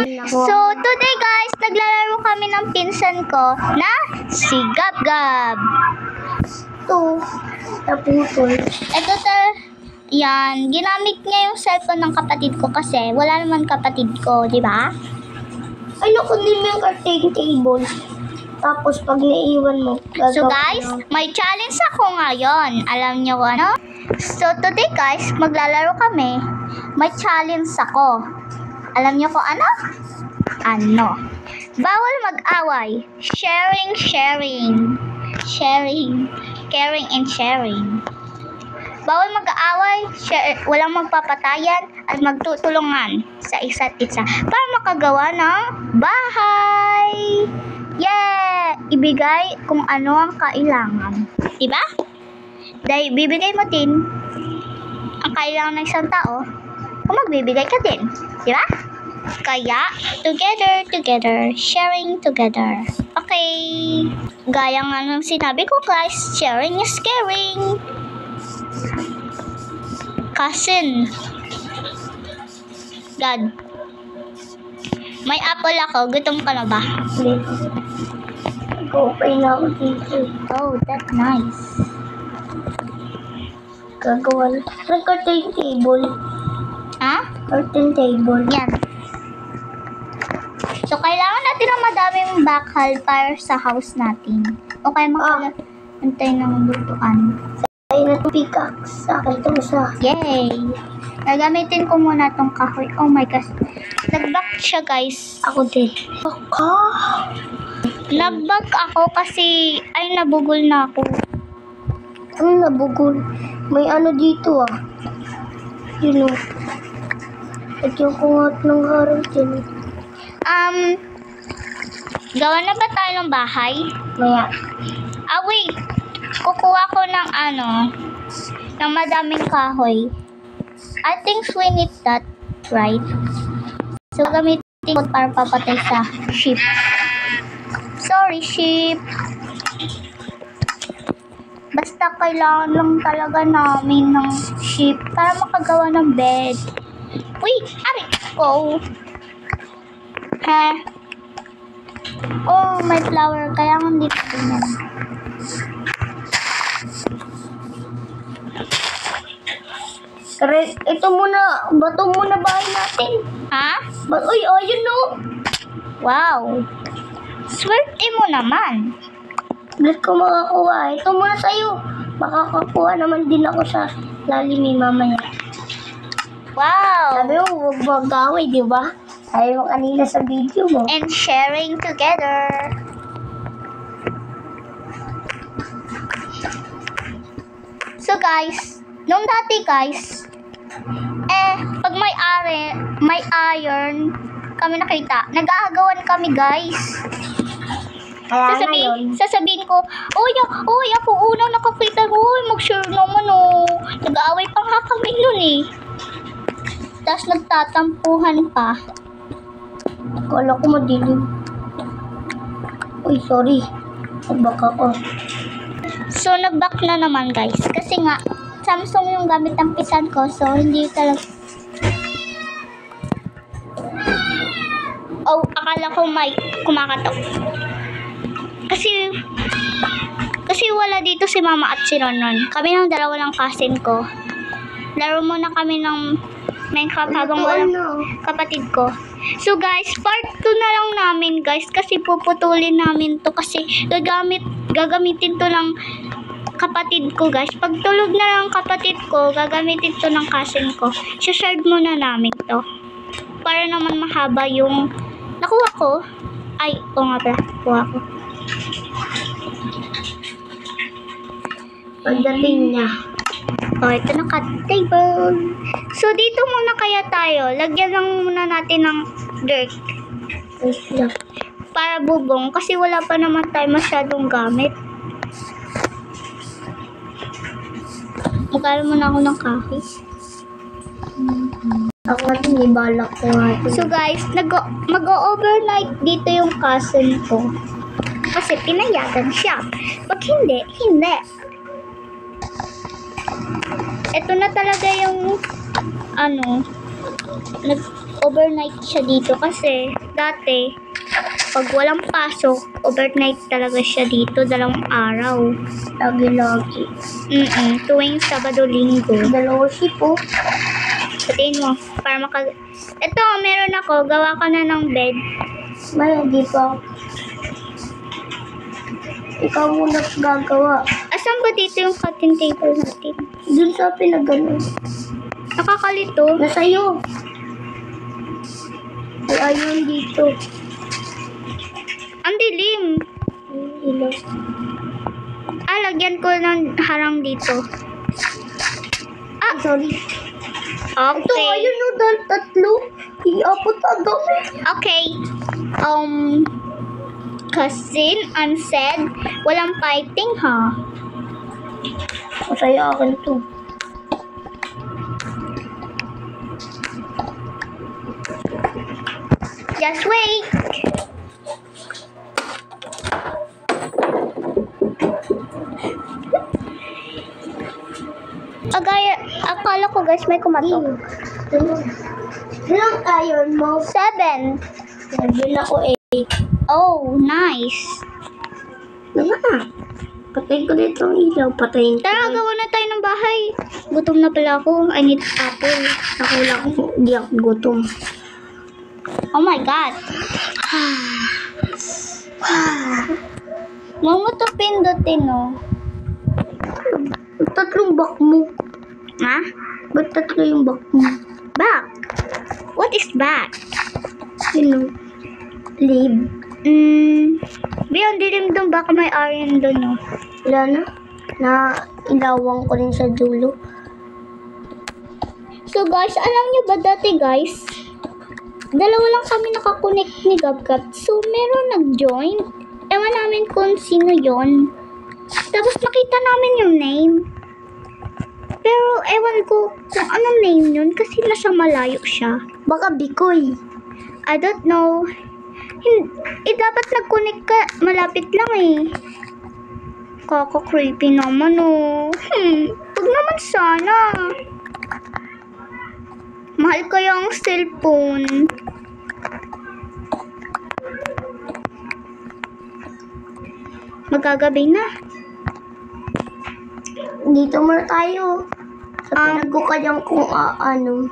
So, today guys, naglalaro kami ng pinsan ko na si Gab-Gab. Ito, naputol. Ito yan, ginamit niya yung cellphone ng kapatid ko kasi wala naman kapatid ko, di ba? Ay, naku, din mo yung curtain table. Tapos, pag naiwan mo, So guys, may challenge ako ngayon. Alam niyo ano? So today guys, maglalaro kami. May challenge ako. Alam niyo kung ano? Ano? Bawal mag-away. Sharing. Caring and sharing. Bawal mag-aaway, walang magpapatayan at magtutulungan sa isa't isa para makagawa ng bahay. Yeah! Ibigay kung ano ang kailangan. Diba? Dahil bibigay mo din ang kailangan ng isang tao kung magbibigay ka din. Diba? Kaya, together, sharing together. Okay. Gaya nga ng sinabi ko guys, sharing is caring. Cousin. God. May apple ako. Gutom ka na ba? Okay na ako dito. Oh, that's nice. Gagawa ng curtain table. Ha? Curtain table. Yan. So, kailangan natin ng madaming bakal para sa house natin. O kaya antay ng lutuan. Ay na itong pickaxe. Sa akin itong isa. Yay! Gagamitin ko muna tong kahoy. Oh my gosh. Nag-back siya guys. Ako din. Baka. Nag-back ako kasi ay nabugol na ako. Ano nabugol? May ano dito ah. Yun o. Lagyan ko nga ng harang din. Gawa na ba tayo ng bahay? Maya. Wait. Kukuha ko ng ng madaming kahoy. I think we need that, right? So, gamitin ko para papatay sa sheep. Sorry, sheep. Basta kailangan lang talaga namin ng sheep para makagawa ng bed. Wait, ari ko. Oh, may flower. Kailangan dito din yan. Ito muna, bato muna bahay natin. Ha? Uy, ayun no. Wow. Swerte mo naman. Ba't ko makakuha? Ito muna sa'yo. Makakakuha naman din ako sa lalim ni mamaya. Wow. Sabi mo, huwag mag-away, di ba? Sabi mo kanina sa video mo. And sharing together. So guys, nung dati guys, pag may iron kami nakita, nag-aagawan kami guys. Sasabihin ko, oy, ako unang nakakita ko, mag-share naman Nag-aaway pa nga kami nun Tapos nagtatampuhan pa. Akala ko madilim. Uy, sorry. Nagbak ako. So, nag-back na naman guys. Kasi nga, Samsung yung gamit ng pisan ko. So, hindi talaga. Oh, akala ko may kumakatok. Kasi wala dito si Mama at si Ronon. Kami ng dalawa ng cousin ko. Laro muna kami ng Minecraft habang walang kapatid ko. So guys, part 2 na lang namin guys. Kasi puputulin namin to. Kasi gagamitin to ng kapatid ko guys. Pag tulog na lang kapatid ko, gagamitin to ng cousin ko. Share muna namin to. Para naman mahaba yung nakuha ko. Ay, nga pala. Nakuha ko. Pagdating niya. Ito na table. So, dito muna kaya tayo. Lagyan lang muna natin ng dirt. Para bubong. Kasi wala pa naman tayo masyadong gamit. Magkala muna ako ng kahoy. Ako natin, ibalak ko natin. So guys, mag-overnight dito yung cousin ko. Kasi pinayagan siya. Pag hindi. Ito na talaga yung overnight siya dito kasi dati pag walang pasok, overnight talaga siya dito, 2 araw. Lagi-lagi. Tuwing Sabado, Linggo. Dalawa ship po. Sabihin mo, para Ito, meron ako. Gawa ka na ng bed. May, di pa. Ikaw muna gagawa. Asan ba dito yung cutting table natin? Dun sa pinagano. Nakakalito. Nasa'yo. Ay, ayun dito. Ang dilim. Ilaw. Lagyan ko ng harang dito. Sorry. Okay. Ito, ayun o, dahil 3. Iapot ang dami. Okay. Cousin unsaid, walang fighting, ha? Masaya akin to. Just wait. Akala ko guys may kumatok. Ilang iron mo? 7. Nagbil ako 8. Oh, nice. Naman. Patayin ko dito ang ilaw. Patayin ko. Tara, gawa na tayo ng bahay. Gutom na pala ako. I need apple. Nakula ko. Hindi ako gutom. Oh my God. Mo to pindutin, no? 3 bak mo. Ha? Ba't 3 yung bak mo? Back? What is back? Sino? Leave. Beyond dilim doon. Baka may iron doon, no? Wala na. Na ilawang ko rin sa dulo. So guys, alam nyo ba dati guys, dalawa lang kami nakakonect ni GabGab. So meron nag-join. Ewan namin kung sino yon. Tapos nakita namin yung name. Pero ewan ko kung anong name yun kasi nasa malayo siya. Baka Bikoy. I don't know. Dapat nag-connect ka. Malapit lang eh. Kaka-creepy naman oh. Huwag naman sana. Mahal kaya ang cellphone. Magagabi na. Dito muna tayo. Sa pinagkukayang kung ano.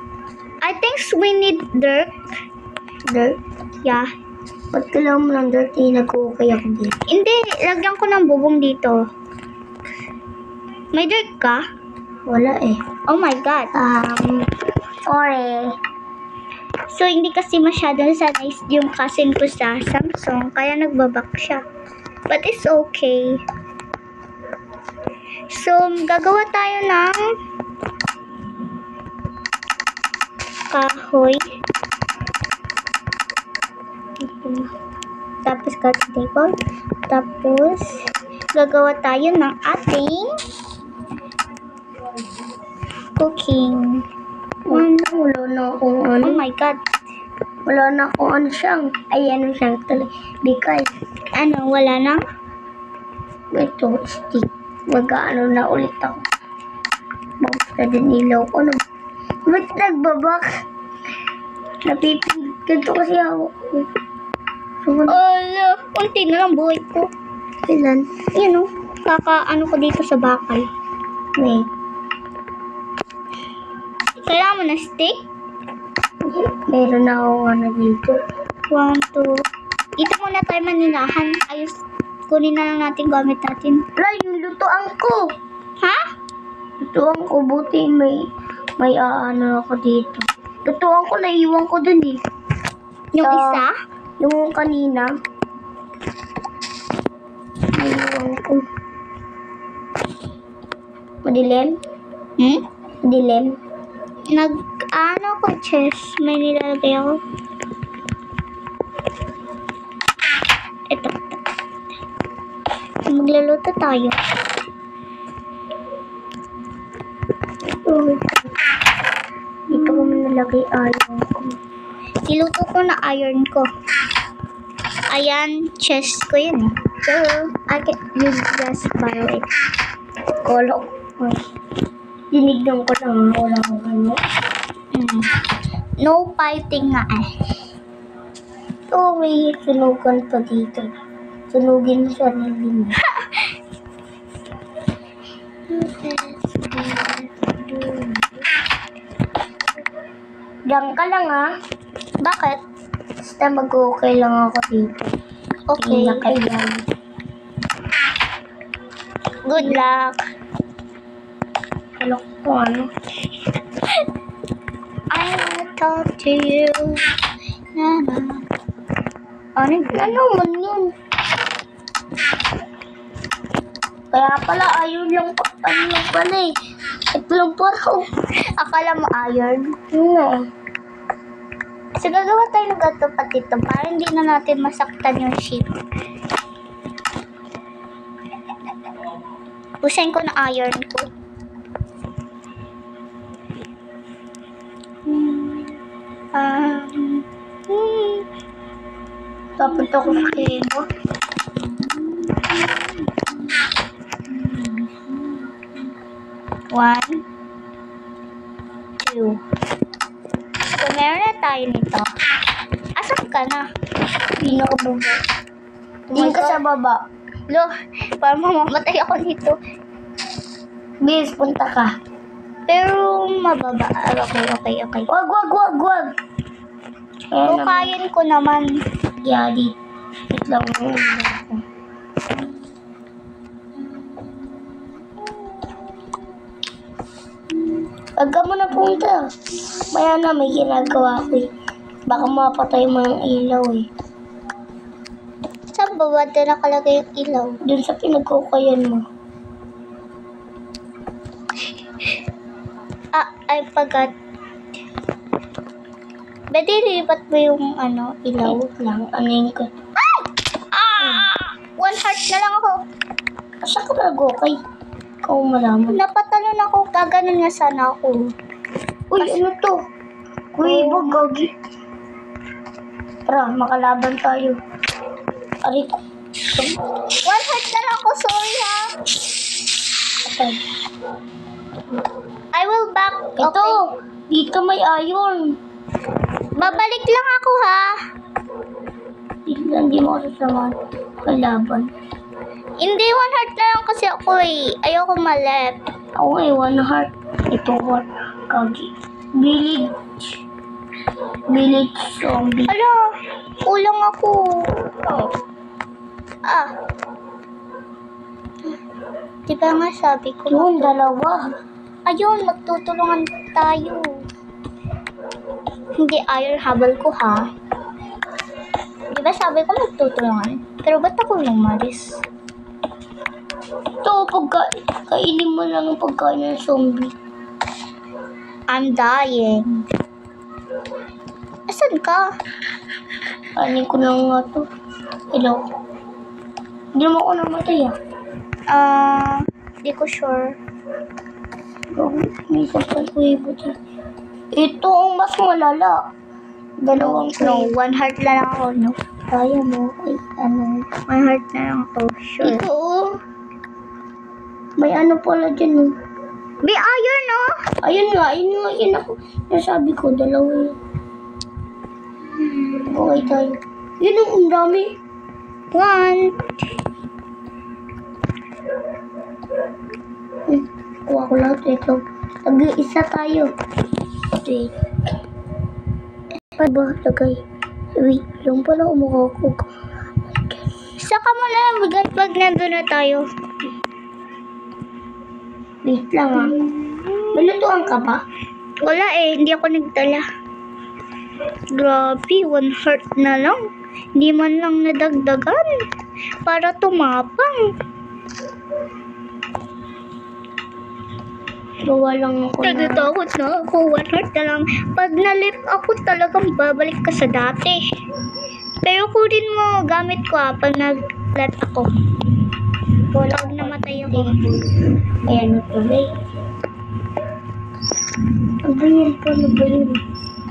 I think we need dirt. Dirt. Yeah. Ba't kailangan mo ng dirt? Nagkukay ako dito. Hindi, lagyan ko ng bubong dito. May dirt ka? Wala eh. Oh my God. Sorry. So, hindi kasi masyadong sanay yung cousin ko sa Samsung, kaya nagbabak siya. But it's okay. So, gagawa tayo ng kahoy. Tapos cutting table. Tapos, gagawa tayo ng ating cooking. Wala na akong ano. Oh my God. Wala na akong ano siyang. Ay, ano siyang tuloy. Because, Ano, wala na? ito, stick. Mag-ano na ulit ako. Basta din ilaw ko. Ba't nagbabak? Napipig. Ganito kasi ako. Ala, unti na lang buhay ko. Kailan? Yan o, ano ko dito sa bakal. Wait. Kailangan mo na stick? Meron na ako ano dito. 1, 2. Dito muna tayo maninahan. Ayos, kunin na lang natin gamit natin. Wala, yung lutoan ko. Ha? Lutoan ko. Buti may ano ako dito. Lutoan ko, naiiwan ko dun eh. Yung Sa- isa? Yung kanina. Naiiwan ko. Madilim? Madilim? Ano ko, chess. May nilalagay ako. Ito. Magluluto tayo. Dito ko nalagay iron ko. Iluto ko na iron ko. Ayan, chest ko yun eh. So, I can use just borrow it. Kolo ko. Dinignan ko lang. Wala akong ano. No fighting nga eh. Oo, may sunugan pa dito. Sunugin mo sarili mo. Diyan ka lang ha. Bakit? Basta mag-okay lang ako dito. Okay. Iyak ka yan. Good luck. Alam ko ano. I wanna talk to you. Na na. Ano yun? Ano man yun? Kaya pala ayaw lang pa. Ano lang pala eh. Ito lang po ako. Akala mo iron? Yun nga eh. So, gagawa tayo ng gato patito para hindi na natin masaktan yung sheep. Pusain ko na iron ko. Dapat ako sa keyboard. One, two. So, meron na tayo nito. Asan ka na? Pinakababa. Tingin ka sa baba. Lo, parang mamamatay ako nito. Bis, punta ka. Pero mababa. Okay. Wag. Ayan naman. Bukayin ko naman. Yari. Wait lang mo. Wag ka muna punta. Maya na may ginagawa ko eh. Baka mapatay mo yung ilaw eh. Saan ba nakalagay yung ilaw? Dun sa pinagkukayan mo. I forgot. Pwede lipat mo yung ilaw? Wait lang. Anin ko. One heart na lang ako. Asa ka nag-okay? Ikaw malaman. Napatalon ako. Gaganon nga sana ako. Uy, ano to? Kuibo, gagi. Tara, makalaban tayo. Aray ko. One heart na lang ako. Sorry ha. Okay. I will back. Ito, Okay. dito may iron. Babalik lang ako ha. Hindi mo ako sasamahan. Kalaban. Hindi, one heart na lang kasi ako eh. Ayoko malep. Ako eh, one heart. Ito heart. Kagi. Village zombie. Ala, kulang ako. Diba nga sabi ko? Yun, dalawa. Ayun, magtutulungan tayo. Hindi iron habol ko ha. Diba sabi ko magtutulungan? Pero ba't ako lumalis? Ito, kainin mo lang ang pagkain ng zombie. I'm dying. Asan ka? Kainin ko lang nga to. Hello. Hindi mo ako namatay Di ko sure. May kapal ko dyan. Ito ang mas malala. Dalawang No, one heart na lang ako, no? Kaya mo. Ay, ano. One heart na lang ako, sure. Ito may ano pala dyan May iron, no? Ayun nga, yun ako. Nasabi ko, dalawa yun. Okay tayo. Yun ang dami. One. Kuha ko lahat ito. Tag-isa tayo. Okay. Paano ba lagay? Wait, lang pala umukha ko. Saka mo na lang bigay pag nandun na tayo. Wait lang May lutuan ka ba? Wala eh, hindi ako nagdala. Grabe, one heart na lang. Hindi man lang nadagdagan. Para tumapang. Gawa lang ako Natatakot na ako. One heart na lang. Pag nalip ako talagang babalik ka sa dati. Pero kunin mo gamit ko pag nag-let ako. Wala Pag namatay ako. Ayan na tuloy. Ano ba yun? Ano ba yun?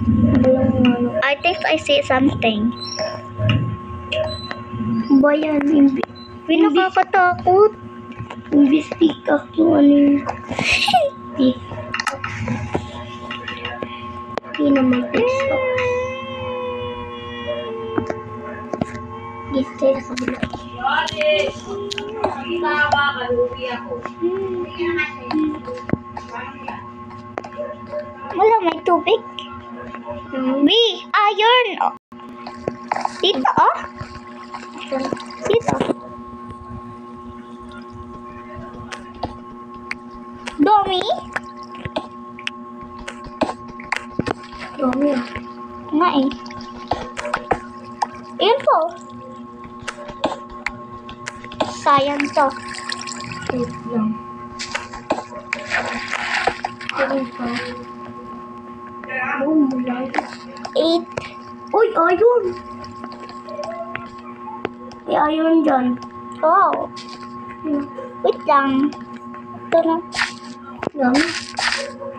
Ano ba yung ano? I think I see something. Ano ba yan? Uy, nakakatakot. Imbis TikTok yung ano yun. Hindi na mag-text ako. Dito tayo sa kabila. Wala, may tubig. B, iron. Oh. Dito, oh. Dito. Dami? Dami ah. Nga eh. Yun po. Sayang to. Wait lang. Ayun pa. Oh, mula. 8. Uy, ayun! May ayun dyan. Wow. Wait lang. Ito na. Dami.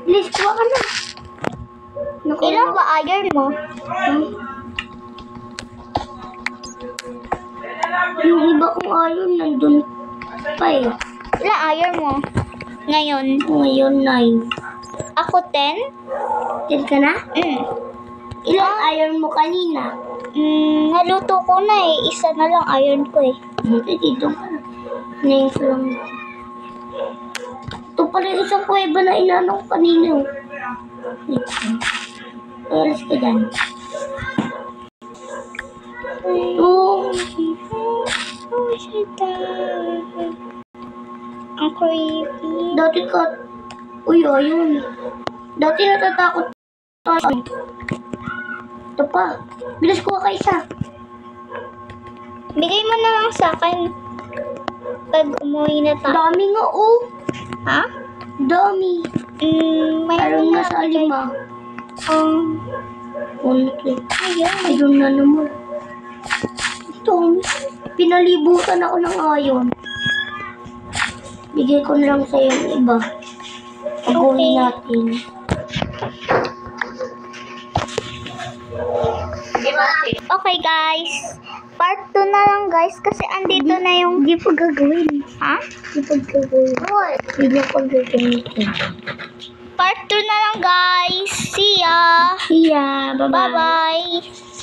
Bilis, kuha ka na. Nakuha. Ilan ba iron mo? Yung iba kong ayun nandun pa eh. Ilan iron mo? Ngayon. Ngayon, 9. Ako 10? 10 ka na? Ilang iron mo kanina? Naluto ko na eh. Isa na lang iron ko eh. Hindi, dito ka na. Ngayon ko lang. Ito pala yung isang kuweba na inano ko kanina. Wait lang. Alas ka dyan. Oh, Ang creepy. dati ka... Uy, ayun. Dati natatakot tayo. Ito pa. Bilis kuha ka isa. Bigay mo na lang sa akin. Pag umuwi na tayo. Dami nga, oh. Ha? Dami. May Meron na sa 5. Konti. Ayun. Ayun na naman. Ito, pinalibutan ako ng ayon. Bigay ko na lang sa'yo yung iba. Pag-uwi natin. Okay guys. Part 2 na lang guys kasi andito na yung... Hindi pa gagawin. Ha? Hindi pa gagawin. Hindi pa gagawin. Part 2 na lang guys. See ya. Yeah, bye-bye. Bye-bye.